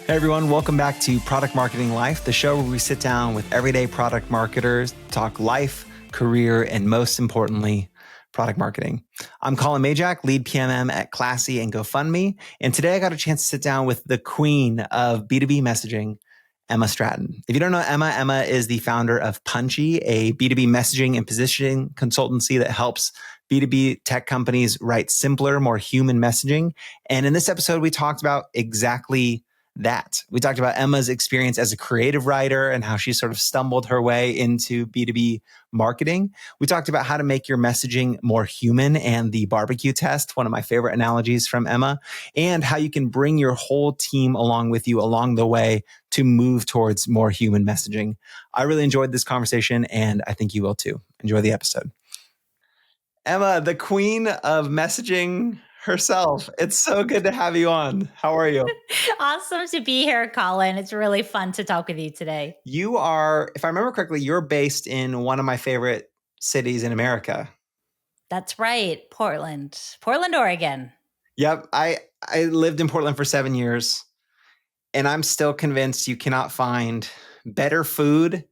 Hey everyone, welcome back to Product Marketing Life, the show where we sit down with everyday product marketers, talk life, career, and most importantly, product marketing. I'm Collin Mayjack, lead PMM at Classy and GoFundMe. And today I got a chance to sit down with the queen of B2B messaging, Emma Stratton. If you don't know Emma is the founder of Punchy, a B2B messaging and positioning consultancy that helps B2B tech companies write simpler, more human messaging. And in this episode, we talked about exactly that. We talked about Emma's experience as a creative writer and how she sort of stumbled her way into B2B marketing. We talked about how to make your messaging more human and the barbecue test, one of my favorite analogies from Emma, and how you can bring your whole team along with you along the way to move towards more human messaging. I really enjoyed this conversation and I think you will too. Enjoy the episode. Emma, the queen of messaging herself. It's so good to have you on. How are you? Awesome to be here, Collin. It's really fun to talk with you today. You are, if I remember correctly, you're based in one of my favorite cities in America. That's right. Portland, Oregon. Yep. I lived in Portland for 7 years, and I'm still convinced you cannot find better food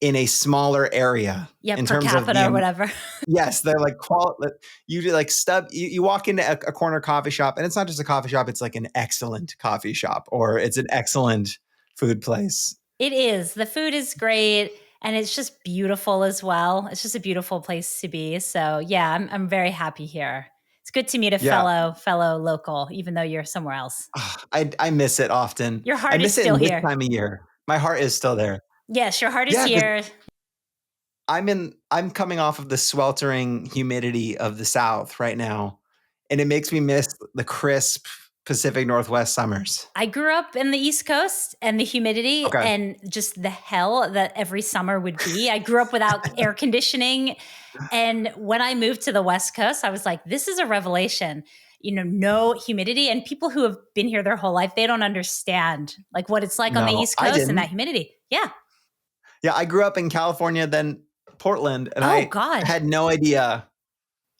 in a smaller area. Yeah, in per terms capita of or whatever. Yes, they're like you do like you walk into a corner coffee shop, and it's not just a coffee shop, it's like an excellent coffee shop, or it's an excellent food place. It is. The food is great, and it's just beautiful as well. It's just a beautiful place to be. So yeah, I'm very happy here. It's good to meet a fellow local, even though you're somewhere else. I miss it often. Your heart I is miss it still in this here. time of year. My heart is still there. Yes, your heart is here. I'm coming off of the sweltering humidity of the South right now, and it makes me miss the crisp Pacific Northwest summers. I grew up in the East Coast, and the humidity and just the hell that every summer would be. I grew up without air conditioning. And when I moved to the West Coast, I was like, this is a revelation. You know, no humidity. And people who have been here their whole life, they don't understand like what it's like on the East Coast and that humidity. Yeah. Yeah, I grew up in California, then Portland, and I had no idea.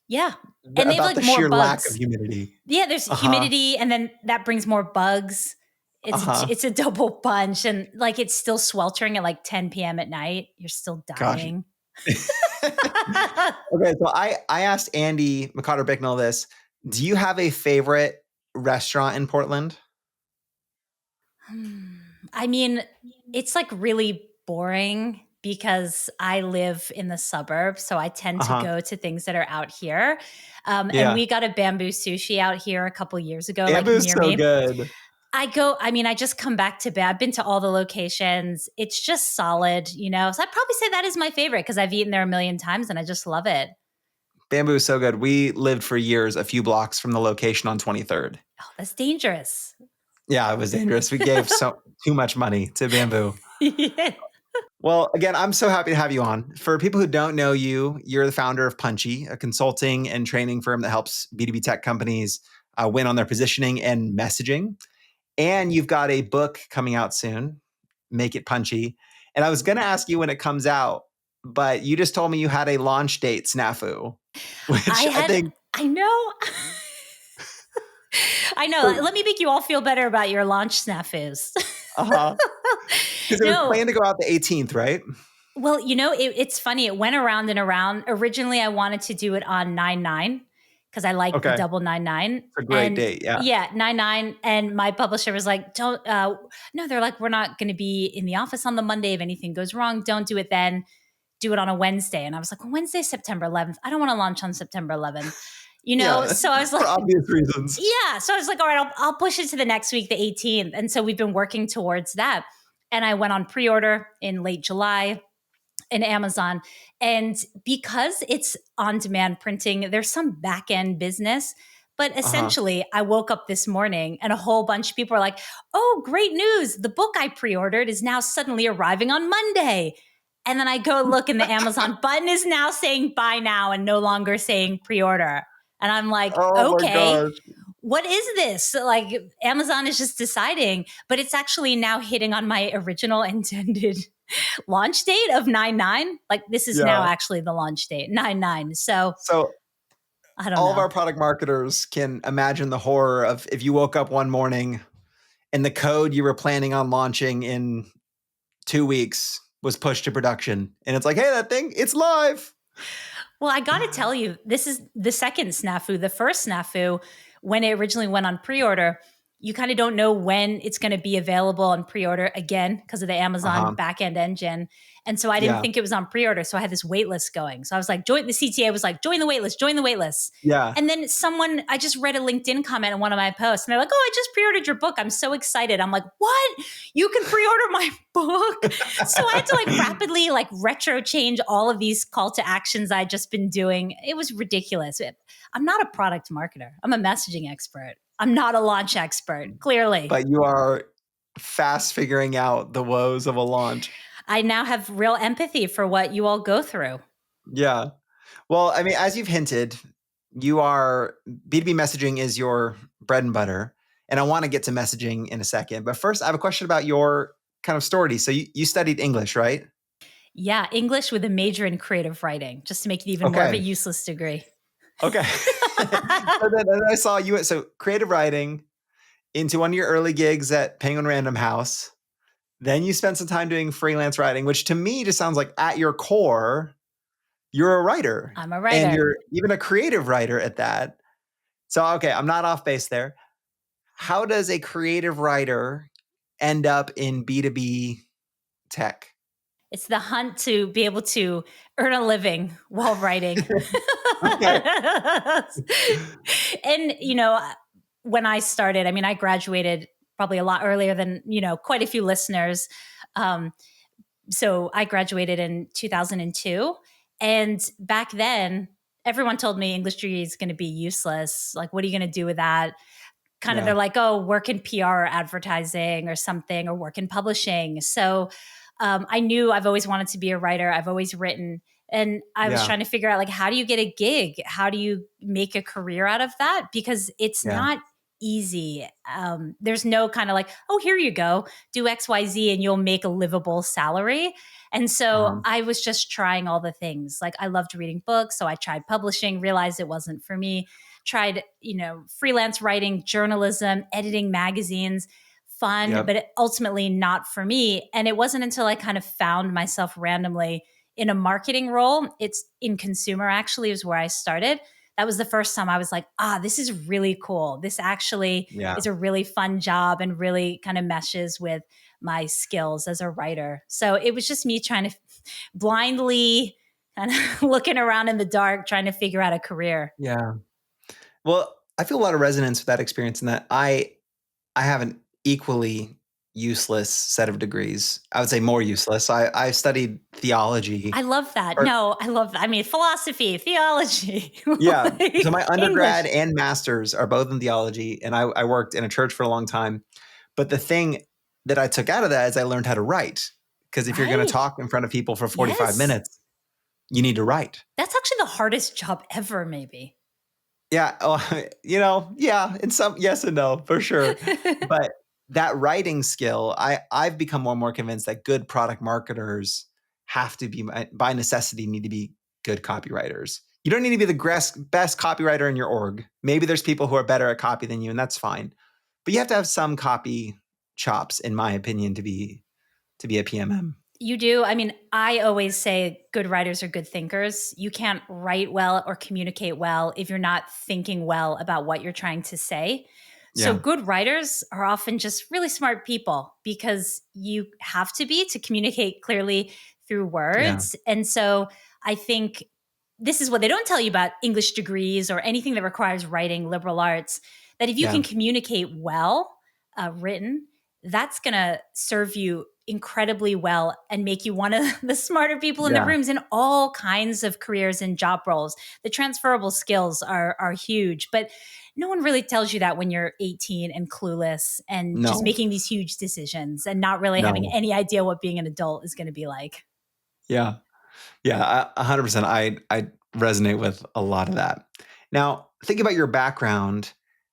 Yeah. And they have like more bugs. Lack of humidity. Yeah, there's humidity, and then that brings more bugs. It's a double punch, and like it's still sweltering at like 10 p.m. at night. You're still dying. Okay, so I asked Andy McCotter-Bicknell this. Do you have a favorite restaurant in Portland? I mean, it's like really boring because I live in the suburbs, so I tend to go to things that are out here. And we got a bamboo sushi out here a couple years ago. Bamboo's like near me. Good. I just come back to bed. I've been to all the locations. It's just solid, you know? So I'd probably say that is my favorite because I've eaten there a million times and I just love it. Bamboo is so good. We lived for years a few blocks from the location on 23rd. Oh, that's dangerous. Yeah, it was dangerous. We gave too much money to Bamboo. Yeah. Well, again, I'm so happy to have you on. For people who don't know you, you're the founder of Punchy, a consulting and training firm that helps B2B tech companies win on their positioning and messaging. And you've got a book coming out soon, Make It Punchy. And I was going to ask you when it comes out, but you just told me you had a launch date snafu. Which I know. I know. Let me make you all feel better about your launch snafus. Because it was planned to go out the 18th, right? Well, you know, it's funny. It went around and around. Originally, I wanted to do it on 9/9 because I like the double 9/9. It's a great date, yeah. Yeah, 9/9. And my publisher was like, no, they're like, we're not going to be in the office on the Monday. If anything goes wrong, don't do it then. Do it on a Wednesday. And I was like, well, Wednesday, September 11th. I don't want to launch on September 11th. You know, so I was like, for obvious reasons. Yeah. So I was like, all right, I'll push it to the next week, the 18th. And so we've been working towards that. And I went on pre-order in late July in Amazon. And because it's on-demand printing, there's some back-end business. But essentially, I woke up this morning and a whole bunch of people are like, oh, great news. The book I pre-ordered is now suddenly arriving on Monday. And then I go look and the Amazon button is now saying buy now and no longer saying pre-order. And I'm like, okay, what is this? Like Amazon is just deciding, but it's actually now hitting on my original intended launch date of 9/9. Like this is now actually the launch date, 9/9. So I don't know. All of our product marketers can imagine the horror of if you woke up one morning and the code you were planning on launching in 2 weeks was pushed to production. And it's like, hey, that thing, it's live. Well, I got to tell you, this is the second snafu. The first snafu, when it originally went on pre-order, you kind of don't know when it's going to be available on pre-order again because of the Amazon backend engine. And so I didn't think it was on pre-order. So I had this wait list going. So I was like, the CTA was like, join the wait list, join the wait list. Yeah. And then I just read a LinkedIn comment on one of my posts and they're like, oh, I just pre-ordered your book. I'm so excited. I'm like, what? You can pre-order my book? So I had to rapidly retro change all of these call to actions I'd just been doing. It was ridiculous. I'm not a product marketer. I'm a messaging expert. I'm not a launch expert, clearly. But you are fast figuring out the woes of a launch. I now have real empathy for what you all go through. Yeah. Well, I mean, as you've hinted, B2B messaging is your bread and butter. And I want to get to messaging in a second. But first, I have a question about your kind of story. So you studied English, right? Yeah, English with a major in creative writing, just to make it even more of a useless degree. Okay. So then I saw you went creative writing into one of your early gigs at Penguin Random House. Then you spent some time doing freelance writing, which to me just sounds like at your core, you're a writer. I'm a writer. And you're even a creative writer at that. So, okay, I'm not off base there. How does a creative writer end up in B2B tech? It's the hunt to be able to earn a living while writing. And, when I started, I mean, I graduated probably a lot earlier than, quite a few listeners. So I graduated in 2002. And back then, everyone told me English degree is going to be useless. Like, what are you going to do with that? They're like, oh, work in PR or advertising or something, or work in publishing. So I knew I've always wanted to be a writer. I've always written. And I was trying to figure out, how do you get a gig? How do you make a career out of that? Because it's not easy. There's no kind of oh, here you go, do X, Y, Z, and you'll make a livable salary. And so I was just trying all the things. I loved reading books. So I tried publishing, realized it wasn't for me. Tried, freelance writing, journalism, editing magazines, fun, but ultimately not for me. And it wasn't until I kind of found myself randomly in a marketing role. It's in consumer, actually, is where I started. That was the first time I was like, this is really cool. This actually is a really fun job and really kind of meshes with my skills as a writer. So it was just me trying to blindly kind of looking around in the dark, trying to figure out a career. Yeah. Well, I feel a lot of resonance with that experience in that I have an equally useless set of degrees. I would say more useless. I studied theology. I love that. I love that. I mean, philosophy, theology. Yeah. So my undergrad and master's are both in theology, and I worked in a church for a long time. But the thing that I took out of that is I learned how to write. Because if you're going to talk in front of people for 45 minutes, you need to write. That's actually the hardest job ever, maybe. Yeah. In some, yes and no, for sure. But that writing skill, I've become more and more convinced that good product marketers have to be, by necessity, need to be good copywriters. You don't need to be the best copywriter in your org. Maybe there's people who are better at copy than you, and that's fine. But you have to have some copy chops, in my opinion, to be a PMM. You do. I mean, I always say good writers are good thinkers. You can't write well or communicate well if you're not thinking well about what you're trying to say. So good writers are often just really smart people because you have to be to communicate clearly through words. And so I think this is what they don't tell you about English degrees or anything that requires writing, liberal arts, that if you can communicate well, written, that's going to serve you incredibly well and make you one of the smarter people in the rooms in all kinds of careers and job roles. The transferable skills are huge, but no one really tells you that when you're 18 and clueless and just making these huge decisions and not really having any idea what being an adult is going to be like. Yeah. Yeah. 100%. I resonate with a lot of that. Now, think about your background.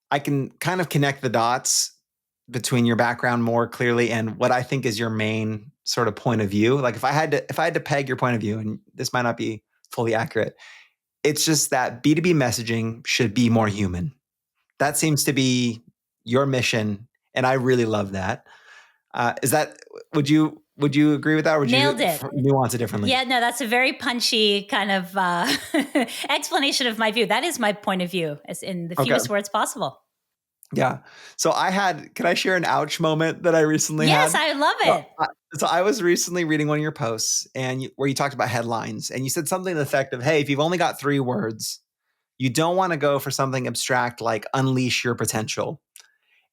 I can kind of connect the dots between your background more clearly and what I think is your main sort of point of view. Like if I had to peg your point of view, and this might not be fully accurate, it's just that B2B messaging should be more human. That seems to be your mission And I really love that. Is that, would you agree with that? Or would Nailed you it. nuance it differently? Yeah, no, that's a very punchy kind of explanation of my view. That is my point of view, as in the Okay. fewest words possible. Yeah. So can I share an ouch moment that I recently Yes, had? I love So it. I was recently reading one of your posts where you talked about headlines, and you said something to the effect of, hey, if you've only got 3 words, you don't want to go for something abstract like unleash your potential.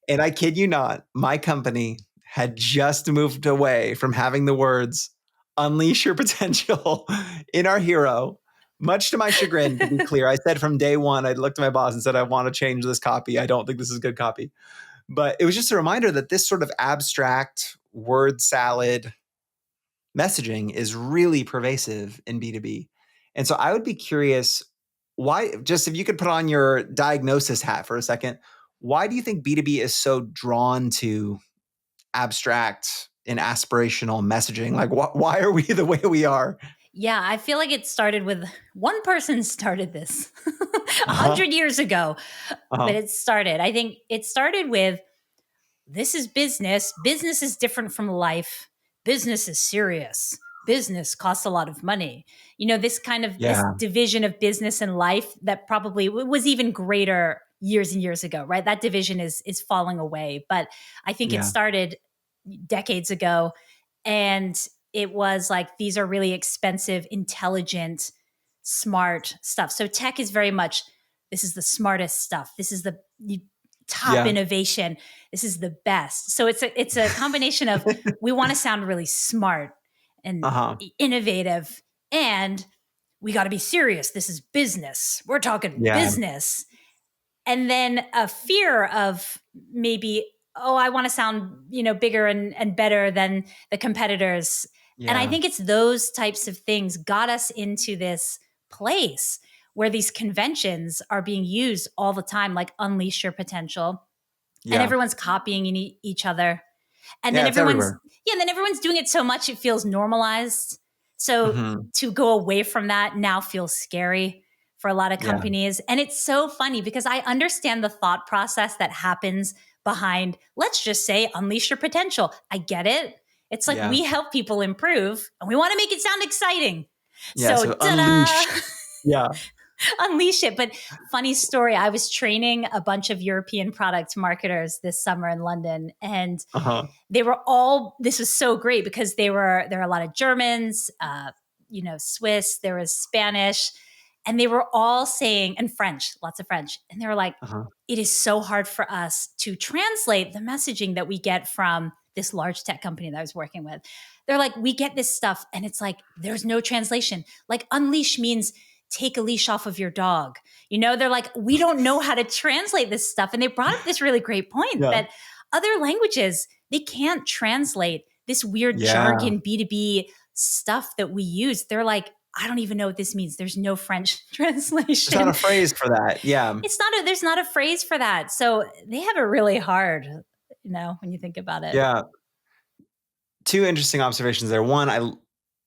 And I kid you not, my company had just moved away from having the words unleash your potential in our hero. Much to my chagrin, to be clear, I said from day one, I looked at my boss and said, I want to change this copy. I don't think this is good copy. But it was just a reminder that this sort of abstract word salad messaging is really pervasive in B2B. And so I would be curious, why, just if you could put on your diagnosis hat for a second, why do you think B2B is so drawn to abstract and aspirational messaging? Like, why are we the way we are? Yeah, I feel like it started with one person started this a Uh-huh. 100 years ago, but Uh-huh. it started. I think it started with this is business. Business is different from life. Business is serious. Business costs a lot of money. You know, this kind of this Yeah. division of business and life that probably was even greater years and years ago, right? That division is falling away. But I think it Yeah. started decades ago. And it was like, these are really expensive, intelligent, smart stuff. So tech is very much, this is the smartest stuff. This is the top Yeah. innovation. This is the best. So it's a combination of, we want to sound really smart and Uh-huh. innovative, and we got to be serious. This is business. We're talking Yeah. business. And then a fear of maybe, oh, I want to sound, bigger and better than the competitors. And I Yeah. think it's those types of things got us into this place where these conventions are being used all the time, like unleash your potential, and Yeah. everyone's copying each other. And then Yeah. It's everywhere. everyone's doing it so much it feels normalized. So Mm-hmm. to go away from that now feels scary for a lot of Yeah. companies. And it's so funny because I understand the thought process that happens behind, let's just say, unleash your potential. I get it. It's like, Yeah. we help people improve and we want to make it sound exciting. Yeah. So So ta-da! unleash. Yeah. Unleash it. But funny story, I was training a bunch of European product marketers this summer in London, and Uh-huh. they were all, this was so great because there were a lot of Germans, Swiss, there was Spanish, and they were all saying, and French, lots of French, and they were like, Uh-huh. it is so hard for us to translate the messaging that we get from this large tech company that I was working with. They're like, we get this stuff and it's like, there's no translation. Like unleash means take a leash off of your dog. They're like, we don't know how to translate this stuff. And they brought up this really great point Yeah. that other languages, they can't translate this weird Yeah. jargon B2B stuff that we use. They're like, I don't even know what this means. There's no French translation. There's not a phrase for that. Yeah. There's not a phrase for that. So they have it really hard, when you think about it. Yeah. 2 interesting observations there. One, I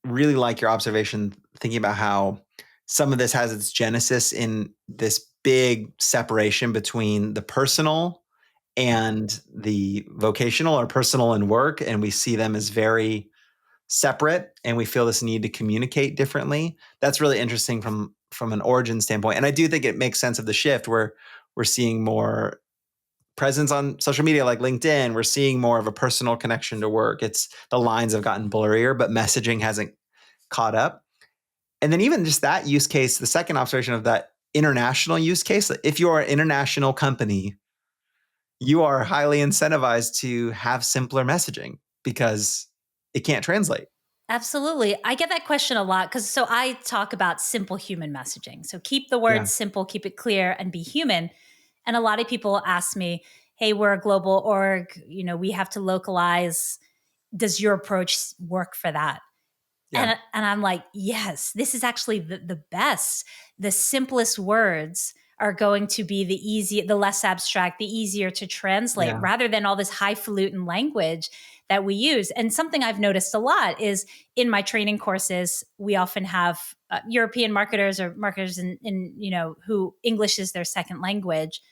really like your observation thinking about how some of this has its genesis in this big separation between the personal and the vocational, or personal and work. And we see them as very separate, and we feel this need to communicate differently. That's really interesting from an origin standpoint. And I do think it makes sense of the shift where we're seeing more presence on social media like LinkedIn. We're seeing more of a personal connection to work. It's the lines have gotten blurrier, but messaging hasn't caught up. And then even just that use case, the second observation of that international use case, if you are an international company, you are highly incentivized to have simpler messaging because it can't translate. Absolutely. I get that question a lot because I talk about simple human messaging. So keep the Yeah. words simple, keep it clear, and be human. And a lot of people ask me, hey, we're a global org, we have to localize. Does your approach work for that? Yeah. And I'm like, yes, this is actually the best. The simplest words are going to be the less abstract, the easier to translate, Yeah. rather than all this highfalutin language that we use. And something I've noticed a lot is in my training courses, we often have European marketers or marketers in who English is their second language.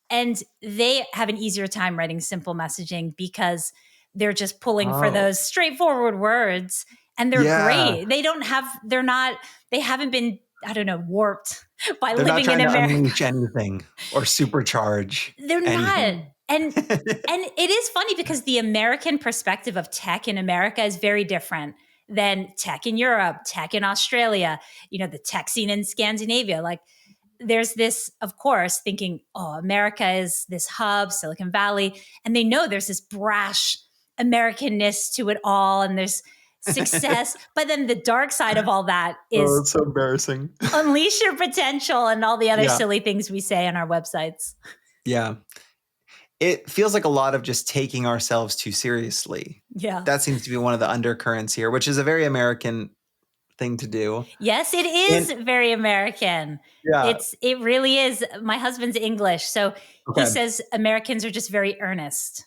And they have an easier time writing simple messaging because they're just pulling for Oh, those straightforward words, and they're yeah. great. They haven't been, I don't know, warped by They're not living in trying to America. unleash anything or supercharge They're not. anything. And it is funny because the American perspective of tech in America is very different than tech in Europe, tech in Australia, the tech scene in Scandinavia. Like, there's this, of course, thinking, oh, America is this hub, Silicon Valley, and they know there's this brash Americanness to it all, and there's success. But then the dark side of all that Oh, is it's so embarrassing. unleash your potential and all the other Yeah. silly things we say on our websites. Yeah. It feels like a lot of just taking ourselves too seriously. Yeah. That seems to be one of the undercurrents here, which is a very American thing to do. Yes, it is very American. Yeah. It really is. My husband's English, so he Okay. says Americans are just very earnest.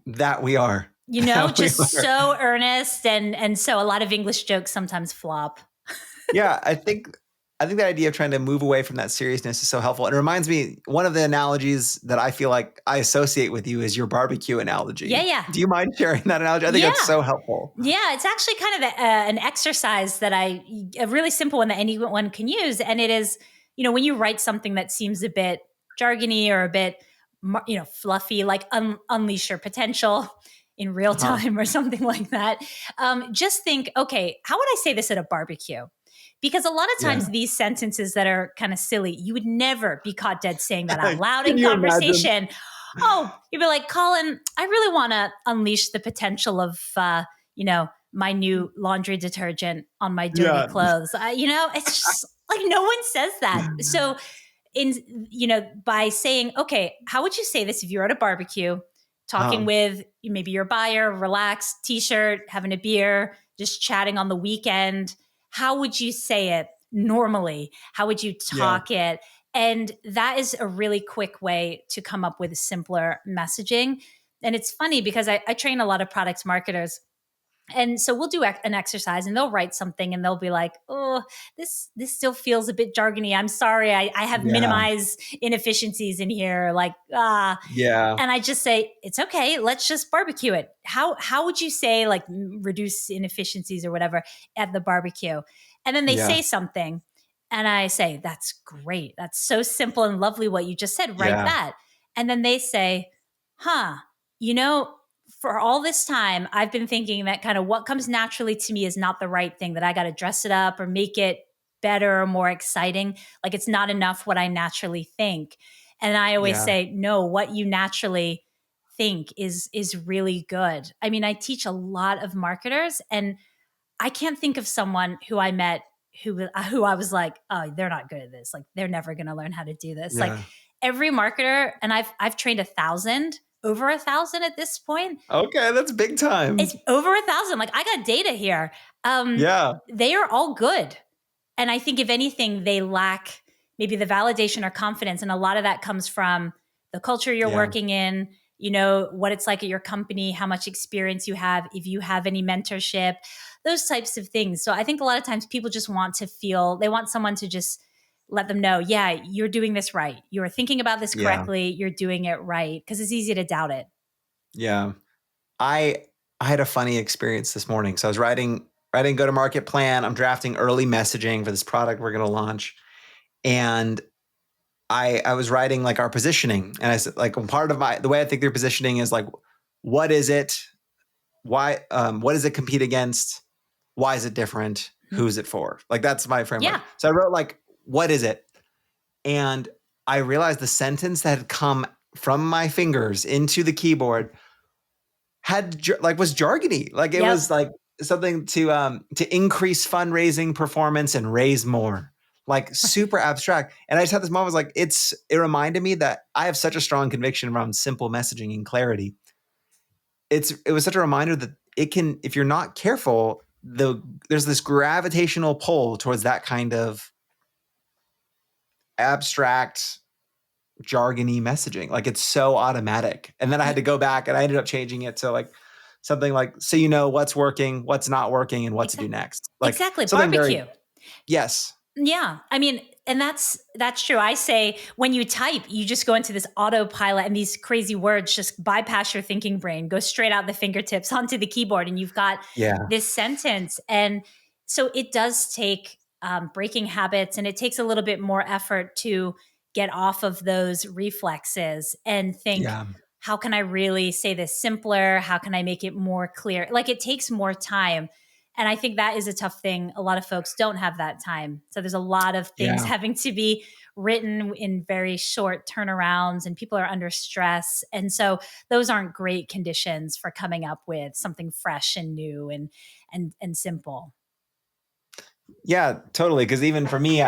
That we are. Just so earnest, and so a lot of English jokes sometimes flop. Yeah, I think the idea of trying to move away from that seriousness is so helpful. It reminds me, one of the analogies that I feel like I associate with you is your barbecue analogy. Yeah. Do you mind sharing that analogy? I think that's so helpful. Yeah, it's actually kind of an exercise that a really simple one that anyone can use. And it is, when you write something that seems a bit jargony or a bit, fluffy, like unleash your potential in real time or something like that. Just think, okay, how would I say this at a barbecue? Because a lot of times these sentences that are kind of silly, you would never be caught dead saying that out loud in conversation. Imagine? Oh, you'd be like, Collin, I really want to unleash the potential of, my new laundry detergent on my dirty clothes. It's just like no one says that. So by saying, okay, how would you say this if you're at a barbecue talking with maybe your buyer, relaxed, t-shirt, having a beer, just chatting on the weekend? How would you say it normally? How would you talk it? And that is a really quick way to come up with simpler messaging. And it's funny because I train a lot of product marketers. And so we'll do an exercise and they'll write something and they'll be like, oh, this still feels a bit jargony. I'm sorry. I have minimized inefficiencies in here. Like, And I just say, it's okay. Let's just barbecue it. How would you say, like, reduce inefficiencies or whatever at the barbecue? And then they say something and I say, that's great. That's so simple and lovely what you just said. Write that. And then they say, for all this time, I've been thinking that kind of what comes naturally to me is not the right thing, that I got to dress it up or make it better or more exciting. Like, it's not enough what I naturally think. And I always say, no, what you naturally think is really good. I mean, I teach a lot of marketers and I can't think of someone who I met who I was like, oh, they're not good at this. Like, they're never going to learn how to do this. Like, every marketer, and I've trained over 1,000 at this point. Okay, that's big time. It's over 1,000. Like, I got data here. They are all good. And I think if anything, they lack maybe the validation or confidence. And a lot of that comes from the culture you're working in, what it's like at your company, how much experience you have, if you have any mentorship, those types of things. So I think a lot of times people just want to feel, they want someone to just let them know, you're doing this right. You're thinking about this correctly. You're doing it right. Because it's easy to doubt it. Yeah. I had a funny experience this morning. So I was writing go-to-market plan. I'm drafting early messaging for this product we're going to launch. And I was writing like our positioning. And I said, like, part of the way I think their positioning is like, what is it? Why, what does it compete against? Why is it different? Who's it for? Like, that's my framework. Yeah. So I wrote like, what is it? And I realized the sentence that had come from my fingers into the keyboard was jargony. Like, it was like something to increase fundraising performance and raise more, like super abstract. And I just had this moment, was like, it reminded me that I have such a strong conviction around simple messaging and clarity. It was such a reminder that it can, if you're not careful, there's this gravitational pull towards that kind of abstract, jargony messaging. Like, it's so automatic. And then I had to go back and I ended up changing it to like something like, so you know what's working, what's not working, and what to do next. Like, exactly. Barbecue. Yes. Yeah. I mean, And that's true. I say when you type, you just go into this autopilot and these crazy words just bypass your thinking brain, go straight out the fingertips onto the keyboard, and you've got Yeah. this sentence. And so it does take breaking habits, and it takes a little bit more effort to get off of those reflexes and think, Yeah. how can I really say this simpler? How can I make it more clear? Like, it takes more time. And I think that is a tough thing. A lot of folks don't have that time. So there's a lot of things Yeah. having to be written in very short turnarounds, and people are under stress. And so those aren't great conditions for coming up with something fresh and new and simple. Yeah, totally. Because even for me,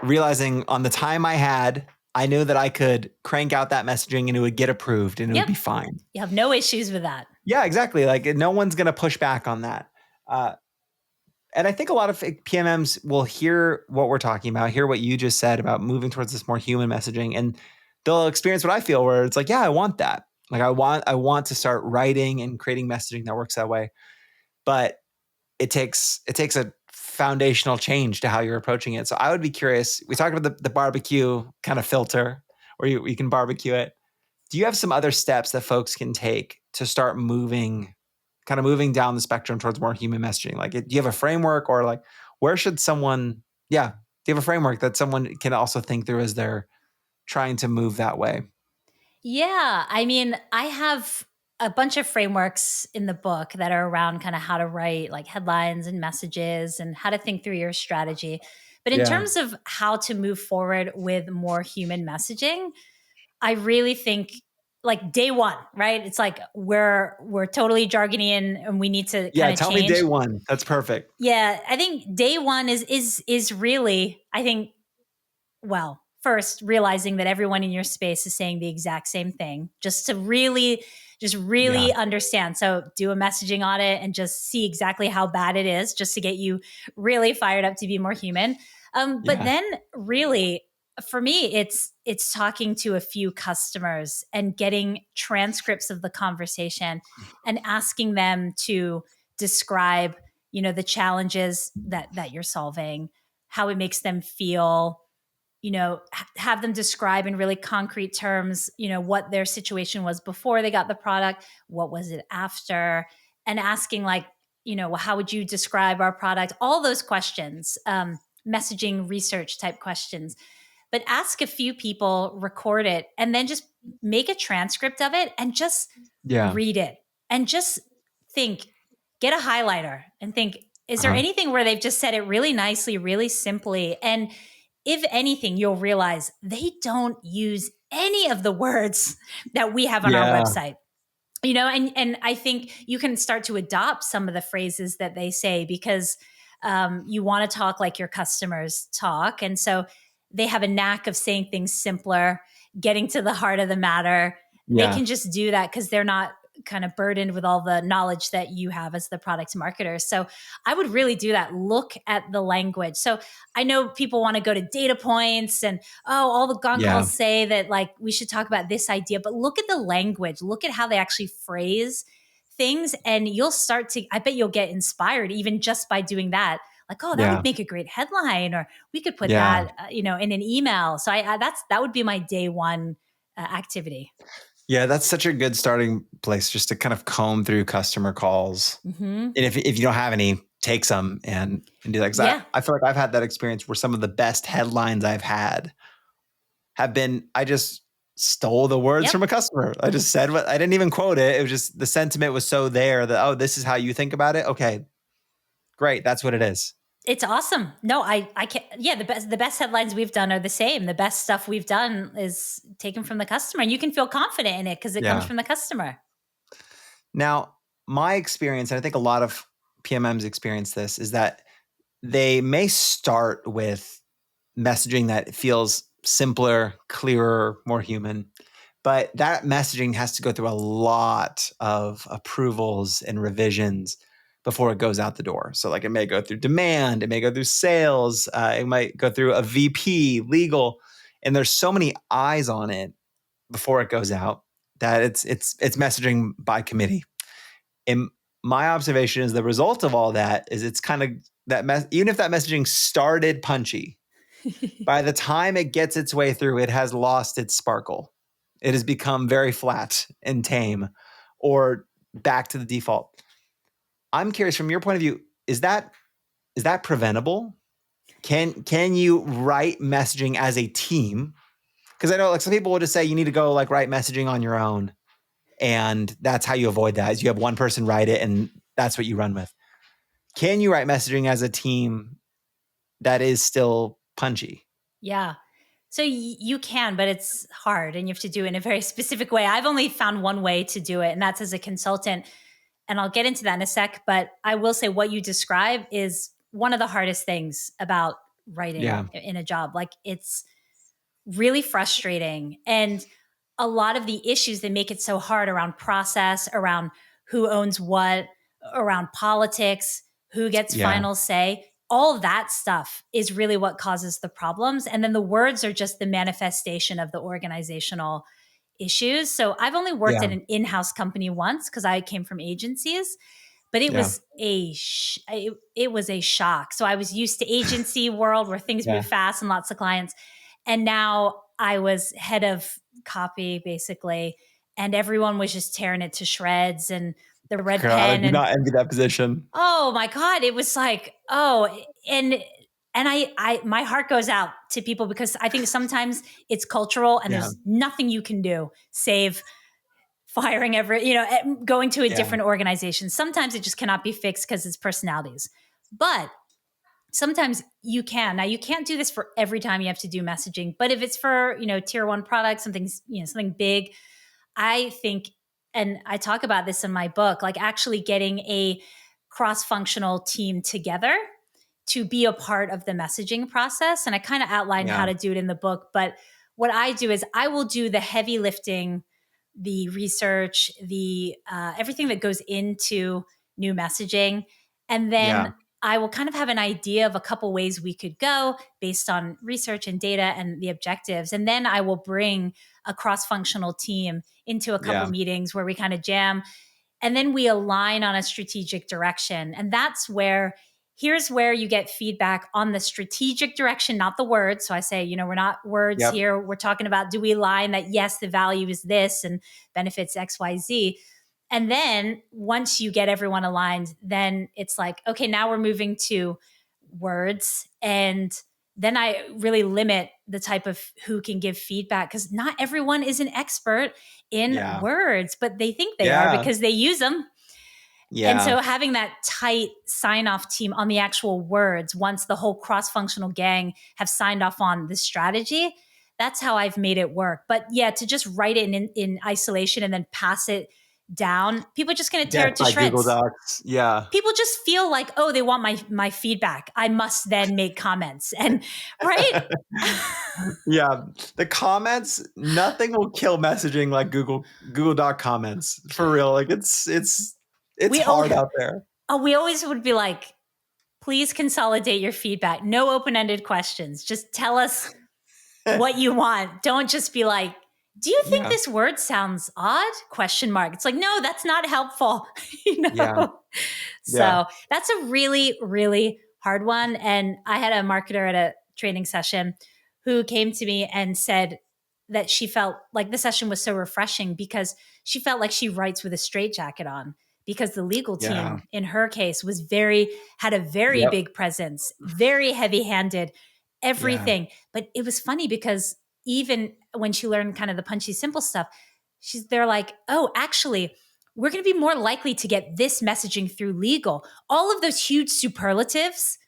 realizing on the time I had, I knew that I could crank out that messaging and it would get approved and it would Yep. be fine. You have no issues with that. Yeah, exactly. Like no one's going to push back on that. And I think a lot of PMMs will hear what we're talking about, hear what you just said about moving towards this more human messaging, and they'll experience what I feel, where it's like, yeah, I want that. Like I want to start writing and creating messaging that works that way. But it takes a foundational change to how you're approaching it. So I would be curious. We talked about the barbecue kind of filter, where you can barbecue it. Do you have some other steps that folks can take to start moving down the spectrum towards more human messaging? Like, do you have a framework, or like, where should someone, do you have a framework that someone can also think through as they're trying to move that way? Yeah. I mean, I have a bunch of frameworks in the book that are around kind of how to write like headlines and messages and how to think through your strategy. But in Yeah. terms of how to move forward with more human messaging, I really think like day one, right? It's like we're totally jargony and we need to Yeah. kind of Tell me day change. one. That's perfect. Yeah, I think day one is really, I think, well, first realizing that everyone in your space is saying the exact same thing, just Yeah. really understand. So do a messaging audit and just see exactly how bad it is, just to get you really fired up to be more human. But Yeah. then really, for me, it's talking to a few customers and getting transcripts of the conversation and asking them to describe, the challenges that you're solving, how it makes them feel, have them describe in really concrete terms, what their situation was before they got the product, what was it after, and asking like, well, how would you describe our product? All those questions, messaging research type questions. But ask a few people, record it, and then just make a transcript of it and just Yeah. read it and just think, get a highlighter and think, is there Uh-huh. anything where they've just said it really nicely, really simply? And if anything, you'll realize they don't use any of the words that we have on our Yeah. website. And I think you can start to adopt some of the phrases that they say, because you want to talk like your customers talk. And so they have a knack of saying things simpler, getting to the heart of the matter. They Yeah. can just do that because they're not kind of burdened with all the knowledge that you have as the product marketer. So I would really do that. Look at the language. So I know people want to go to data points and, all the gone Yeah. calls say that like we should talk about this idea, but look at the language, look at how they actually phrase things, and I bet you'll get inspired even just by doing that. Like, oh, that Yeah. would make a great headline, or we could put Yeah. that, in an email. So that would be my day one activity. Yeah, that's such a good starting place, just to kind of comb through customer calls. Mm-hmm. And if you don't have any, take some and do that. 'Cause Yeah. I feel like I've had that experience where some of the best headlines I've had have been, I just stole the words Yep. from a customer. I just said what, I didn't even quote it. It was just the sentiment was so there that, oh, this is how you think about it. Okay, great. That's what it is. It's awesome. No, I can't. Yeah, the best headlines we've done are the same. The best stuff we've done is taken from the customer, and you can feel confident in it because it comes Yeah. from the customer. Now, my experience, and I think a lot of PMMs experience this, is that they may start with messaging that feels simpler, clearer, more human. But that messaging has to go through a lot of approvals and revisions before it goes out the door. So, like, it may go through demand, it may go through sales, it might go through a VP, legal, and there's so many eyes on it before it goes out that it's messaging by committee. And my observation is the result of all that is it's kind of even if that messaging started punchy, By the time it gets its way through, it has lost its sparkle. It has become very flat and tame, or back to the default. I'm curious, from your point of view, is that preventable? Can you write messaging as a team? Because I know like some people will just say you need to go like write messaging on your own. And that's how you avoid that, is you have one person write it and that's what you run with. Can you write messaging as a team that is still punchy? Yeah. So you can, but it's hard and you have to do it in a very specific way. I've only found one way to do it, and that's as a consultant. And I'll get into that in a sec. But I will say what you describe is one of the hardest things about writing Yeah. in a job. Like, it's really frustrating. And a lot of the issues that make it so hard around process, around who owns what, around politics, who gets Yeah. final say, all that stuff is really what causes the problems. And then the words are just the manifestation of the organizational issues. So I've only worked Yeah. at an in-house company once because I came from agencies, but it Yeah. was it was a shock. So I was used to agency world where things Yeah. move fast and lots of clients, and now I was head of copy basically, and everyone was just tearing it to shreds and the red God, I pen. do And not envy that position. oh my God, it was like, oh, and I my heart goes out to people because I think sometimes it's cultural and Yeah. there's nothing you can do save firing going to a Yeah. different organization. Sometimes it just cannot be fixed because it's personalities. But sometimes you can. Now, you can't do this for every time you have to do messaging, but if it's for, tier one products, something big, I think, and I talk about this in my book, like actually getting a cross-functional team together to be a part of the messaging process. And I kind of outline how to do it in the book. But what I do is I will do the heavy lifting, the research, the everything that goes into new messaging. And then I will kind of have an idea of a couple ways we could go based on research and data and the objectives. And then I will bring a cross-functional team into a couple meetings where we kind of jam, and then we align on a strategic direction. And that's where, here's where you get feedback on the strategic direction, not the words. So I say, we're not words here. We're talking about, do we align that, yes, the value is this and benefits XYZ. And then once you get everyone aligned, then it's like, okay, now we're moving to words. And then I really limit the type of who can give feedback, because not everyone is an expert in words, but they think they are because they use them. Yeah. And so having that tight sign-off team on the actual words, once the whole cross-functional gang have signed off on the strategy, that's how I've made it work. But yeah, to just write it in isolation and then pass it down, people are just going to tear it to shreds. Google Docs. Yeah. People just feel like, oh, they want my feedback. I must then make comments. And right? Yeah. The comments, nothing will kill messaging like Google Doc comments. For real. Like it's hard out there. Oh, we always would be like, please consolidate your feedback. No open-ended questions. Just tell us what you want. Don't just be like, do you think this word sounds odd? ? It's like, no, that's not helpful. So that's a really, really hard one. And I had a marketer at a training session who came to me and said that she felt like the session was so refreshing because she felt like she writes with a straitjacket on, because the legal team in her case had a very big presence, very heavy-handed, everything. But it was funny because even when she learned kind of the punchy, simple stuff, they're like, oh, actually, we're going to be more likely to get this messaging through legal. All of those huge superlatives,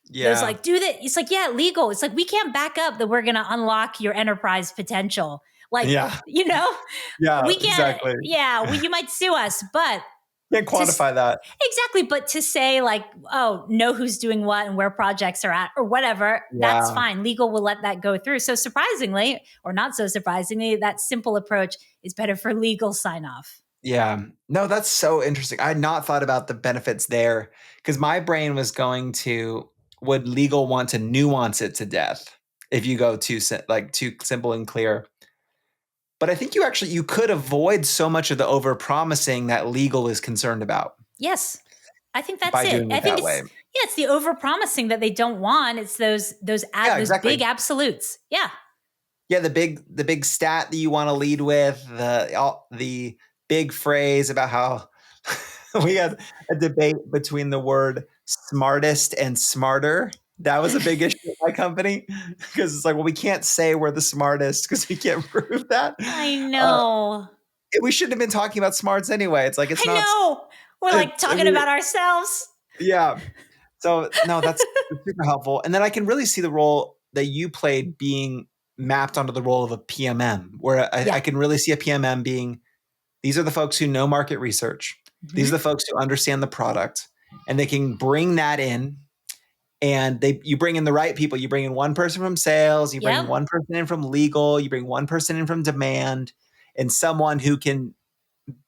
there's like, do that. It's like, legal. It's like, we can't back up that we're going to unlock your enterprise potential. Like, we can't, exactly. You might sue us, but can't quantify that. Exactly. But to say like, oh, know who's doing what and where projects are at or whatever, that's fine. Legal will let that go through. So surprisingly, or not so surprisingly, that simple approach is better for legal sign off. Yeah. No, that's so interesting. I had not thought about the benefits there, because my brain was going to, would legal want to nuance it to death if you go too simple and clear? But I think you could avoid so much of the over promising that legal is concerned about. Yes. I think that's by it. doing it I think that way. Yeah, it's the over-promising that they don't want. It's those those big exactly. absolutes. Yeah. Yeah, the big stat that you want to lead with, the big phrase about how we had a debate between the word smartest and smarter. That was a big issue at my company because it's like, well, we can't say we're the smartest because we can't prove that. I Uh, know. we shouldn't have been talking about smarts anyway. It's like it's I not. know. We're like talking about ourselves. Yeah. So no, that's super helpful. And then I can really see the role that you played being mapped onto the role of a PMM, where I can really see a PMM being, these are the folks who know market research. These are the folks who understand the product, and they can bring that in. And you bring in the right people. You bring in one person from sales, you bring one person in from legal, you bring one person in from demand, and someone who can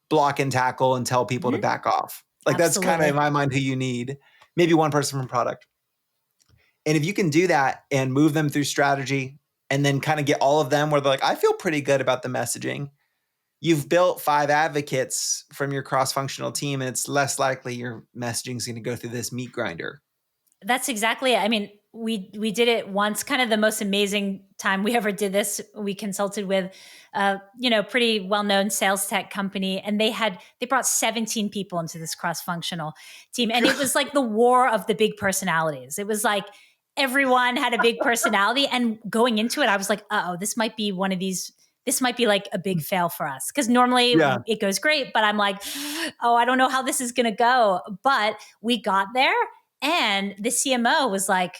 block and tackle and tell people to back off. Like that's kind of in my mind who you need. Maybe one person from product. And if you can do that and move them through strategy and then kind of get all of them where they're like, I feel pretty good about the messaging. You've built 5 advocates from your cross-functional team, and it's less likely your messaging is going to go through this meat grinder. That's exactly it. I mean, we did it once, kind of the most amazing time we ever did this. We consulted with pretty well-known sales tech company, and they brought 17 people into this cross-functional team. And it was like the war of the big personalities. It was like everyone had a big personality. And going into it, I was like, this might be one of these. This might be like a big fail for us. Because normally it goes great, but I'm like, I don't know how this is going to go. But we got there. And the CMO was like,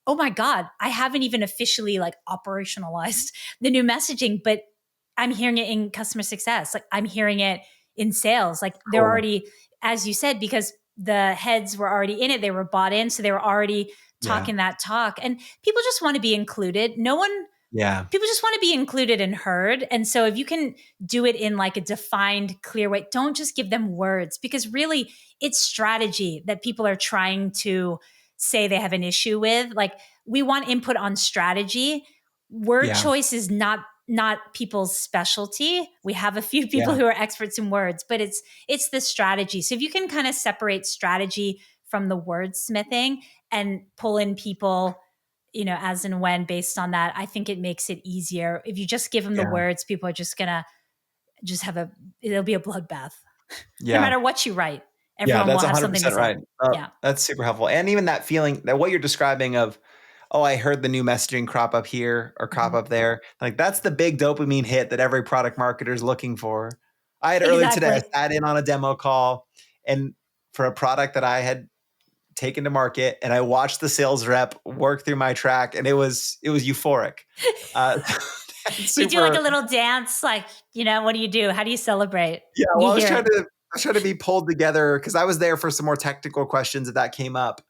oh my God, I haven't even officially like operationalized the new messaging, but I'm hearing it in customer success. Like I'm hearing it in sales. Like they're already, as you said, because the heads were already in it, they were bought in. So they were already talking that talk. And people just want to be included. People just want to be included and heard. And so if you can do it in like a defined, clear way, don't just give them words, because really it's strategy that people are trying to say they have an issue with. Like we want input on strategy. Word choice is not people's specialty. We have a few people who are experts in words, but it's the strategy. So if you can kind of separate strategy from the wordsmithing and pull in people, as and when based on that, I think it makes it easier. If you just give them the words, people are just gonna it'll be a bloodbath. No matter what you write, everyone will have something to say. Right. That's super helpful. And even that feeling that what you're describing of, I heard the new messaging crop up here or crop up there. Like that's the big dopamine hit that every product marketer is looking for. I had earlier today, I sat in on a demo call and for a product that I had taken to market, and I watched the sales rep work through my track, and it was euphoric. You do like a little dance, like, what do you do? How do you celebrate? Yeah, well, I was trying to be pulled together because I was there for some more technical questions that came up.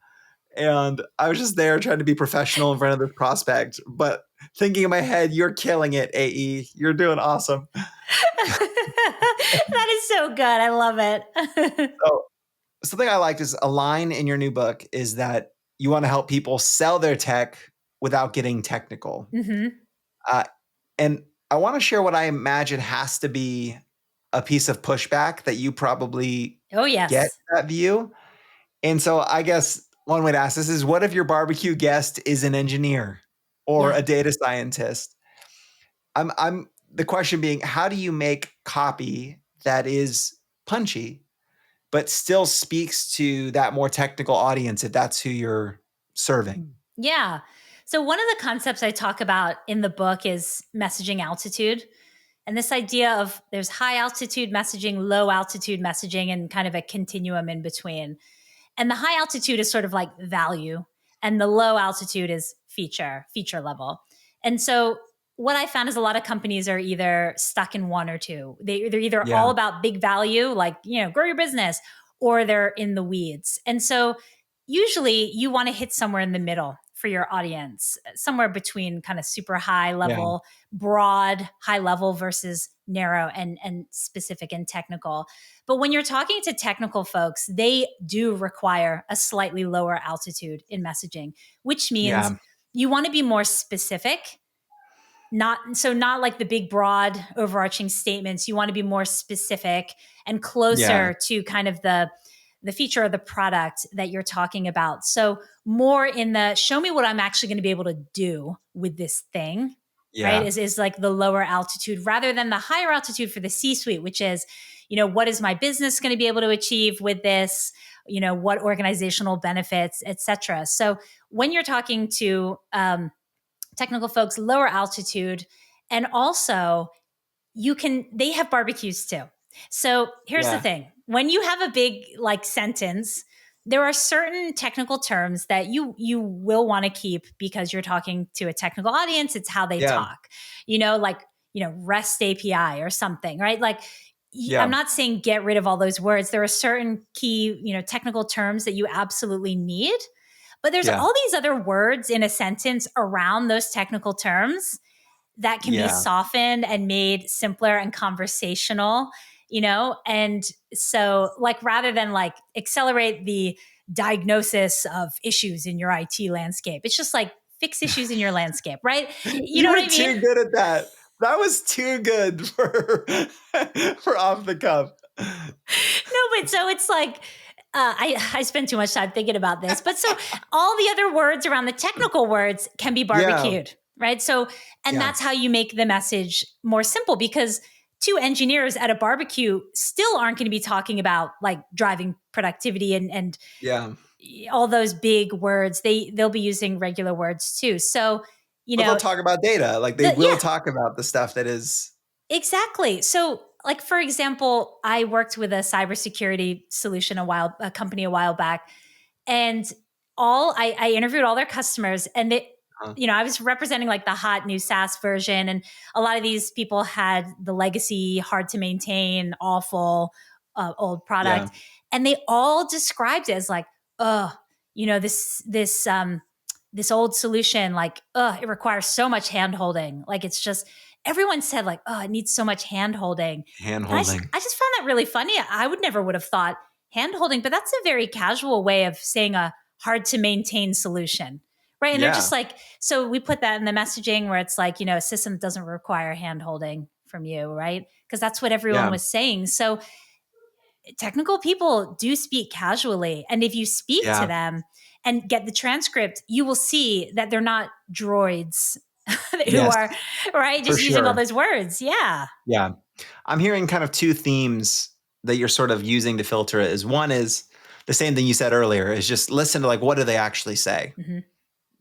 And I was just there trying to be professional in front of this prospect, but thinking in my head, you're killing it, AE. You're doing awesome. That is so good. I love it. So, something I liked is a line in your new book is that you want to help people sell their tech without getting technical. And I want to share what I imagine has to be a piece of pushback that you probably get that view. And so I guess one way to ask this is, what if your barbecue guest is an engineer or a data scientist? I'm the question being, how do you make copy that is punchy, but still speaks to that more technical audience if that's who you're serving? Yeah. So one of the concepts I talk about in the book is messaging altitude. And this idea of there's high altitude messaging, low altitude messaging, and kind of a continuum in between. And the high altitude is sort of like value, and the low altitude is feature level. And so what I found is a lot of companies are either stuck in one or two. They're either all about big value, like, grow your business, or they're in the weeds. And so usually you want to hit somewhere in the middle for your audience, somewhere between kind of super high level, broad, high level versus narrow and specific and technical. But when you're talking to technical folks, they do require a slightly lower altitude in messaging, which means you want to be more specific. Not like the big, broad, overarching statements. You want to be more specific and closer to kind of the the feature or the product that you're talking about. So more in the show me what I'm actually going to be able to do with this thing, right? Yeah. Is like the lower altitude rather than the higher altitude for the C-suite, which is, what is my business going to be able to achieve with this? What organizational benefits, et cetera. So when you're talking to technical folks, lower altitude, and also they have barbecues too. So here's the Yeah. thing. When you have a big sentence, there are certain technical terms that you will want to keep because you're talking to a technical audience. It's how they Yeah. talk, REST API or something, right? Like, I'm Yeah. not saying get rid of all those words. There are certain key, technical terms that you absolutely need, but there's Yeah. all these other words in a sentence around those technical terms that can be Yeah. softened and made simpler and conversational, And so rather than accelerate the diagnosis of issues in your IT landscape, it's just fix issues in your landscape, right? You You know were what I mean? too good at that. That was too good for for off the cuff. No, but so it's I spend too much time thinking about this, but so all the other words around the technical words can be Yeah. barbecued, right? So, and Yeah. that's how you make the message more simple because two engineers at a barbecue still aren't going to be talking about driving productivity and Yeah. all those big words. They'll be using regular words too. So, But they'll talk about data. Like they will yeah, talk about the stuff that is. exactly. So, for example, I worked with a cybersecurity solution a company a while back, and I interviewed all their customers, and they, I was representing the hot new SaaS version, and a lot of these people had the legacy, hard to maintain, awful old Yeah. product, and they all described it as this old solution, it requires so much hand holding. It's just everyone said it needs so much hand holding. Hand And holding. I just found that really funny. I would have thought hand holding, but that's a very casual way of saying a hard to maintain solution. Right. And they're Yeah. just so we put that in the messaging where it's a system that doesn't require hand holding from you. Right. Because that's what everyone Yeah. was saying. So technical people do speak casually. And if you speak to Yeah. them and get the transcript, you will see that they're not droids who Yes. are right For just using all sure. those words. Yeah. Yeah. I'm hearing kind of two themes that you're sort of using to filter it. Is one is the same thing you said earlier, is just listen to what do they actually say? Mm-hmm.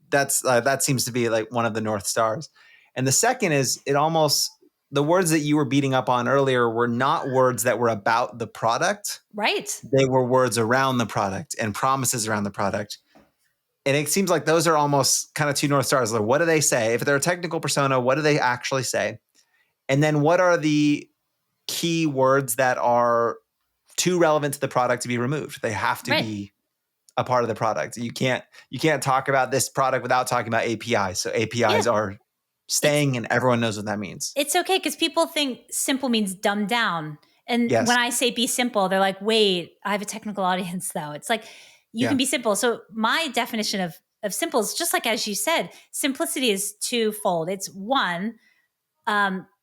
That seems to be one of the North Stars. And the second is the words that you were beating up on earlier were not words that were about the product. Right. They were words around the product and promises around the product. And it seems like those are almost kind of two North Stars. What do they say? If they're a technical persona, what do they actually say? And then what are the key words that are too relevant to the product to be removed? They have to be a part of the product. You can't talk about this product without talking about APIs. So APIs are staying, and everyone knows what that means. It's okay because people think simple means dumbed down. And Yes. when I say be simple, they're like, wait, I have a technical audience though. It's you can be simple. So my definition of simple is just as you said, simplicity is twofold. It's one,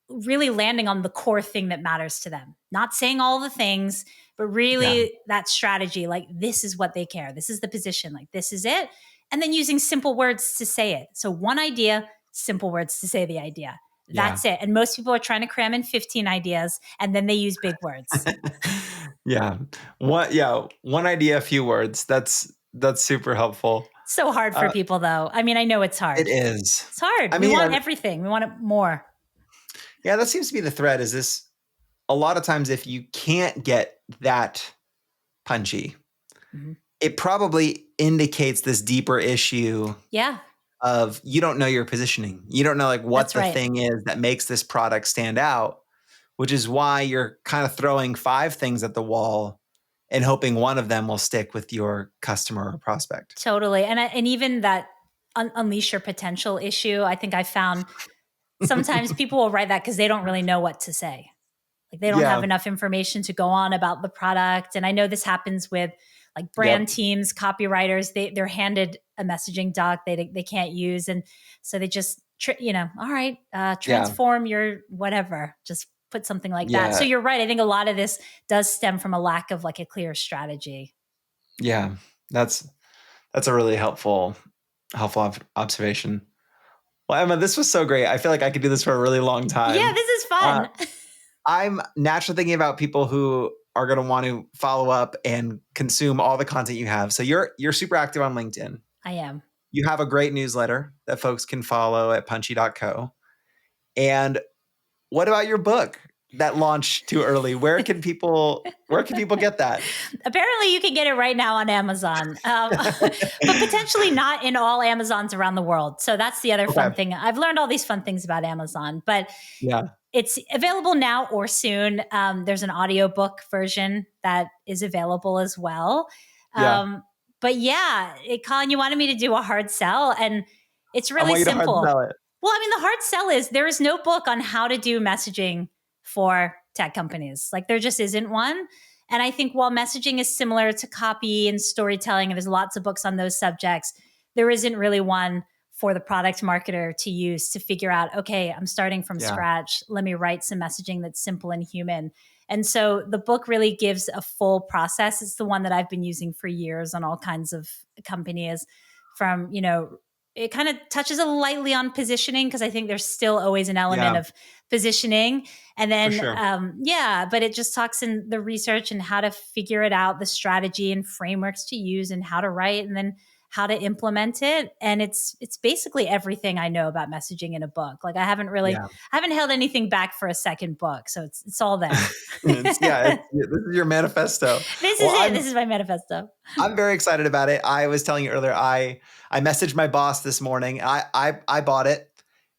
really landing on the core thing that matters to them, not saying all the things, but really that strategy, this is what they care. This is the position, this is it. And then using simple words to say it. So one idea, simple words to say the idea. That's it. And most people are trying to cram in 15 ideas and then they use big words. Yeah. One idea, a few words. That's super helpful. So hard for people though. I mean, I know it's hard. It is. It's hard. I We mean, want everything. We want it more. Yeah, that seems to be the thread, is this a lot of times if you can't get that punchy, it probably indicates this deeper issue of you don't know your positioning. You don't know what the thing is that makes this product stand out, which is why you're kind of throwing 5 things at the wall and hoping one of them will stick with your customer or prospect. Totally. And even that unleash your potential issue, I think I found sometimes people will write that because they don't really know what to say. They don't have enough information to go on about the product. And I know this happens with brand teams, copywriters. They're handed a messaging doc they can't use. And so they just, all right, transform your whatever, just put something like that. So you're right. I think a lot of this does stem from a lack of a clear strategy. Yeah, that's a really helpful observation. Well, Emma, this was so great. I feel like I could do this for a really long Yeah, time. this is Uh, fun. I'm naturally thinking about people who are going to want to follow up and consume all the content you have. So you're super active on LinkedIn. I am. You have a great newsletter that folks can follow at punchy.co. And what about your book that launched too early? Where can people get that? Apparently, you can get it right now on Amazon, but potentially not in all Amazons around the world. So that's the other fun thing. I've learned all these fun things about Amazon, but yeah, it's available now or soon. There's an audiobook version that is available as well. yeah. But yeah, Colin, you wanted me to do a hard sell, and it's I really want you to hard simple. sell it. Well, I mean, the hard sell is there is no book on how to do messaging for tech companies. Like there just isn't one. And I think while messaging is similar to copy and storytelling, and there's lots of books on those subjects, there isn't really one for the product marketer to use to figure out, okay, I'm starting from scratch. Let me write some messaging that's simple and human. And so the book really gives a full process. It's the one that I've been using for years on all kinds of companies from, it kind of touches a lightly on positioning because I think there's still always an element of positioning. And then, but it just talks in the research and how to figure it out, the strategy and frameworks to use and how to write and then how to implement it. And it's basically everything I know about messaging in a book. Like I haven't held anything back for a second book. So it's all there. This is your manifesto. This is it. This is my manifesto. I'm very excited about it. I was telling you earlier, I messaged my boss this morning. I bought it.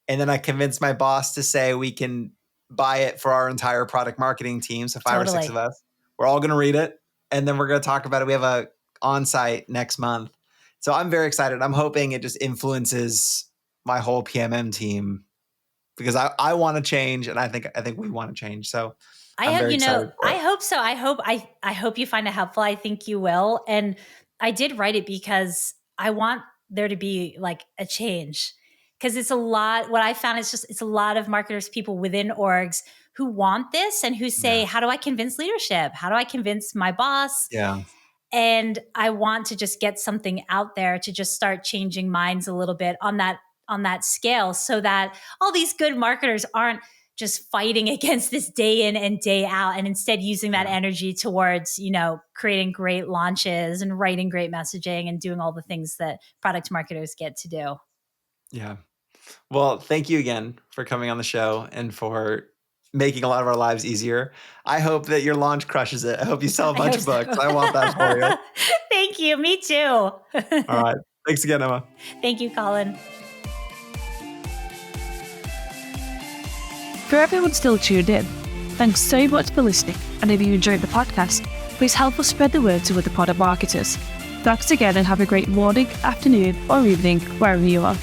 And then I convinced my boss to say we can buy it for our entire product marketing team. So 5 or 6 of us. We're all going to read it. And then we're going to talk about it. We have a on-site next month. So I'm very excited. I'm hoping it just influences my whole PMM team because I want to change, and I think we want to change. So I hope so. I hope you find it helpful. I think you will. And I did write it because I want there to be like a change. Because it's a lot. What I found is it's a lot of marketers, people within orgs who want this and who say, how do I convince leadership? How do I convince my boss? Yeah. And I want to just get something out there to just start changing minds a little bit on that scale so that all these good marketers aren't just fighting against this day in and day out and instead using that energy towards, creating great launches and writing great messaging and doing all the things that product marketers get to do. Yeah. Well, thank you again for coming on the show and for making a lot of our lives easier. I hope that your launch crushes it. I hope you sell a bunch of books. I want that for you. Thank you. Me too. All right. Thanks again, Emma. Thank you, Colin. For everyone still tuned in, thanks so much for listening. And if you enjoyed the podcast, please help us spread the word to other product marketers. Thanks again and have a great morning, afternoon, or evening, wherever you are.